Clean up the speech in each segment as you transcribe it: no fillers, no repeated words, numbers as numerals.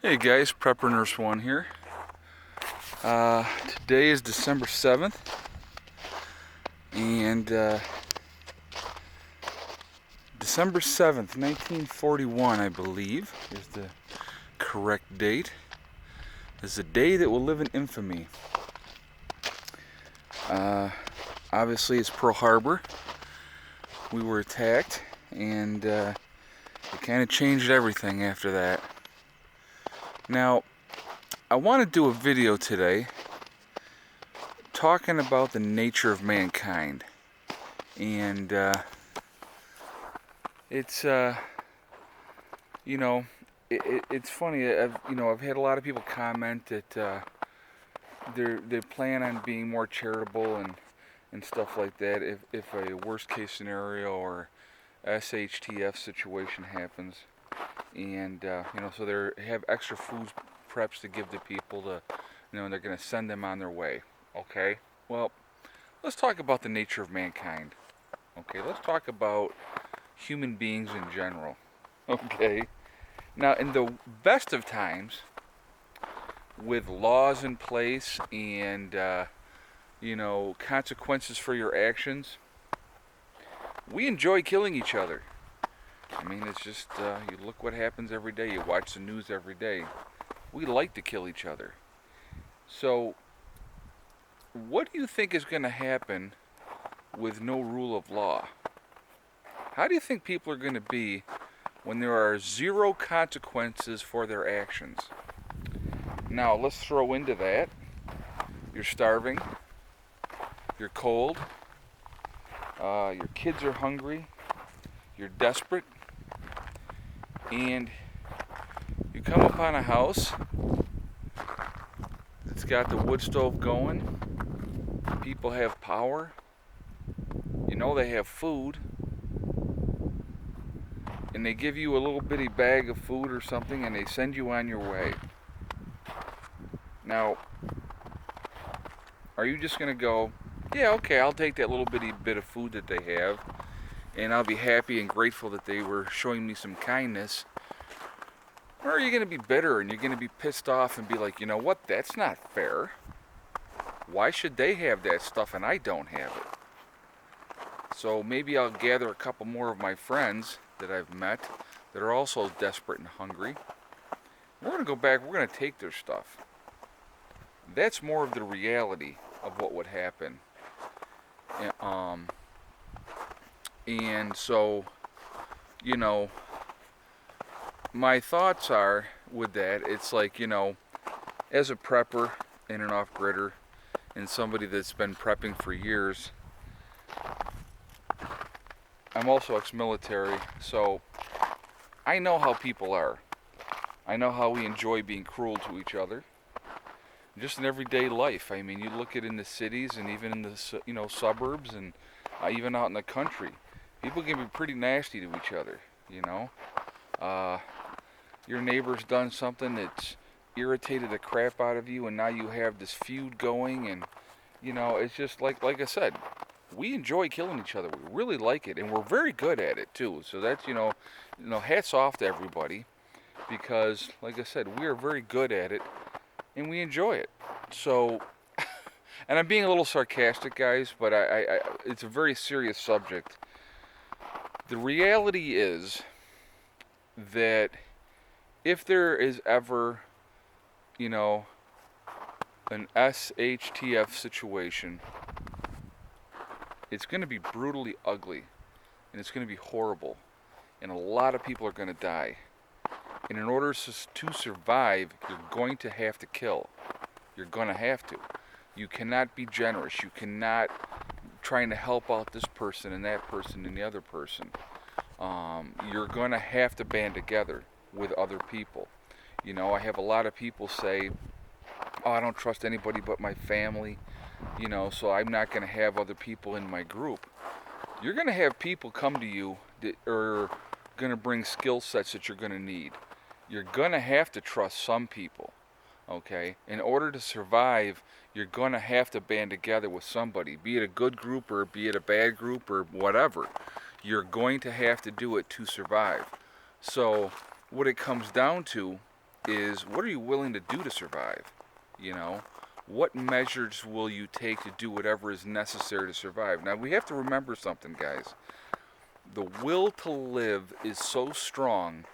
Hey guys, Prepper Nurse 1 here. Today is December 7th, and December 7th, 1941, I believe, is the correct date. Is a day that will live in infamy. Obviously, it's Pearl Harbor. We were attacked, and it kind of changed everything after that. Now, I want to do a video today talking about the nature of mankind, and it's it's funny. I've had a lot of people comment that they plan on being more charitable and stuff like that if a worst case scenario or S.H.T.F situation happens, and so they have extra food preps to give to people to, they're going to send them on their way. Okay, well, let's talk about the nature of mankind. Okay, let's talk about human beings in general. Okay, now in the best of times, with laws in place and consequences for your actions, we enjoy killing each other. I mean, it's just you look what happens every day. You watch the news every day. We like to kill each other. So, what do you think is going to happen with no rule of law? How do you think people are going to be when there are zero consequences for their actions? Now, let's throw into that. You're starving. You're cold. Your kids are hungry. You're desperate. And you come upon a house that's got the wood stove going. People have power. They have food. And they give you a little bitty bag of food or something and they send you on your way. Now, are you just going to go, yeah, okay, I'll take that little bitty bit of food that they have, and I'll be happy and grateful that they were showing me some kindness? Or are you going to be bitter and you're going to be pissed off and be like, you know what, that's not fair. Why should they have that stuff and I don't have it? So maybe I'll gather a couple more of my friends that I've met that are also desperate and hungry. We're going to go back, we're going to take their stuff. That's more of the reality of what would happen. And so, my thoughts are with that, it's like, as a prepper and an off-gridder and somebody that's been prepping for years, I'm also ex-military, so I know how people are. I know how we enjoy being cruel to each other. Just in everyday life. I mean, you look at it in the cities and even in the suburbs and even out in the country. People can be pretty nasty to each other. Your neighbor's done something that's irritated the crap out of you, and now you have this feud going, and it's just like I said, we enjoy killing each other. We really like it, and we're very good at it too. So that's hats off to everybody, because like I said, we are very good at it, and we enjoy it. So, and I'm being a little sarcastic, guys, but it's a very serious subject. The reality is that if there is ever, an S.H.T.F situation, it's going to be brutally ugly, and it's going to be horrible, and a lot of people are going to die. And in order to survive, you're going to have to kill. You're going to have to. You cannot be generous. You cannot trying to help out this person and that person and the other person. You're going to have to band together with other people. I have a lot of people say, oh, I don't trust anybody but my family, so I'm not going to have other people in my group. You're going to have people come to you that are going to bring skill sets that you're going to need. You're going to have to trust some people, okay? In order to survive, you're going to have to band together with somebody, be it a good group or be it a bad group or whatever. You're going to have to do it to survive. So what it comes down to is what are you willing to do to survive? You know, what measures will you take to do whatever is necessary to survive? Now, we have to remember something, guys. The will to live is so strong,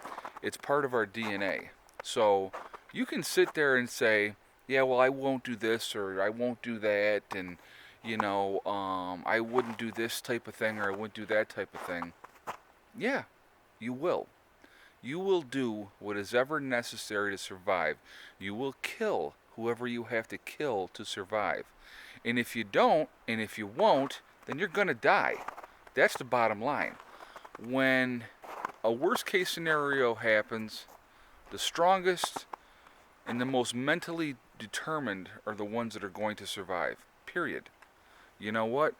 it's part of our DNA. So you can sit there and say, yeah, well, I won't do this or I won't do that, and, I wouldn't do this type of thing or I wouldn't do that type of thing. Yeah, you will. You will do what is ever necessary to survive. You will kill whoever you have to kill to survive. And if you don't, and if you won't, then you're going to die. That's the bottom line. When a worst case scenario happens, the strongest and the most mentally determined are the ones that are going to survive. Period. You know what?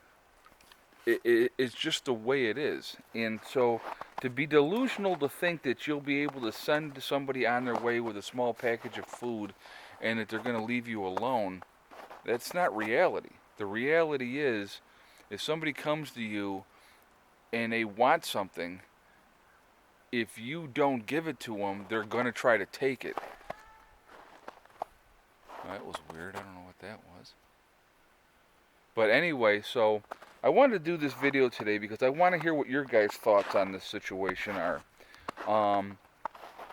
It's just the way it is. And so to be delusional to think that you'll be able to send somebody on their way with a small package of food and that they're going to leave you alone, that's not reality. The reality is, if somebody comes to you and they want something, if you don't give it to them, they're going to try to take it. That was weird. I don't know what that was. But anyway, so I wanted to do this video today because I want to hear what your guys' thoughts on this situation are.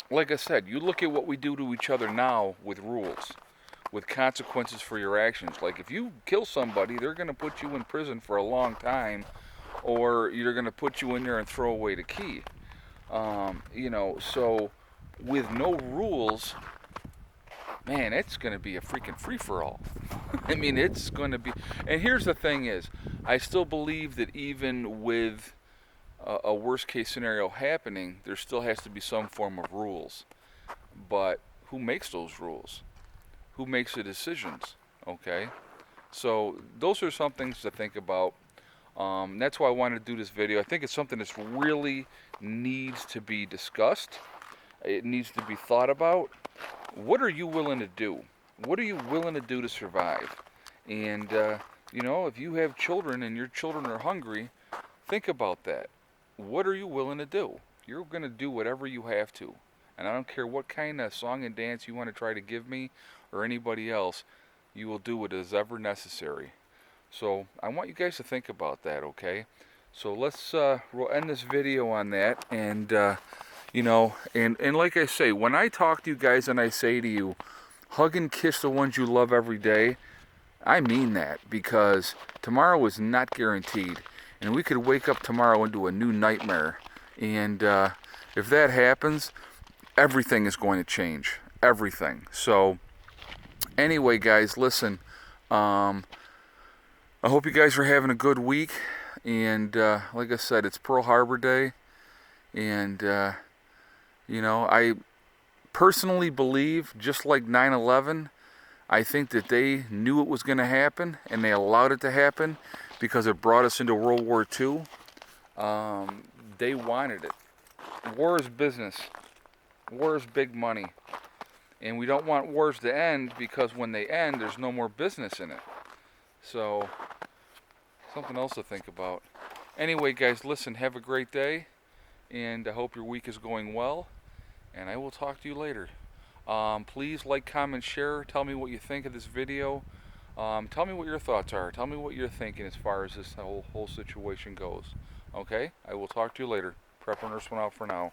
Like I said, you look at what we do to each other now with rules, with consequences for your actions. Like if you kill somebody, they're going to put you in prison for a long time, or you're going to put you in there and throw away the key. So with no rules, man, it's going to be a freaking free-for-all. I mean, it's going to be... And here's the thing is, I still believe that even with a worst-case scenario happening, there still has to be some form of rules. But who makes those rules? Who makes the decisions? Okay? So those are some things to think about. That's why I wanted to do this video. I think it's something that really needs to be discussed. It needs to be thought about. What are you willing to do? What are you willing to do to survive? And, if you have children and your children are hungry, think about that. What are you willing to do? You're going to do whatever you have to. And I don't care what kind of song and dance you want to try to give me or anybody else, you will do what is ever necessary. So I want you guys to think about that, okay? So we'll end this video on that. And, and like I say, when I talk to you guys and I say to you, hug and kiss the ones you love every day, I mean that, because tomorrow is not guaranteed. And we could wake up tomorrow into a new nightmare. And if that happens, everything is going to change. Everything. So, anyway, guys, listen. I hope you guys are having a good week. And like I said, it's Pearl Harbor Day. And, I personally believe, just like 9/11, I think that they knew it was going to happen, and they allowed it to happen because it brought us into World War II. They wanted it. War is business. War is big money. And we don't want wars to end, because when they end, there's no more business in it. So, something else to think about. Anyway, guys, listen, have a great day, and I hope your week is going well, and I will talk to you later. Please like, comment, share. Tell me what you think of this video. Tell me what your thoughts are. Tell me what you're thinking as far as this whole situation goes. Okay? I will talk to you later. Prepper Nurse 1 out for now.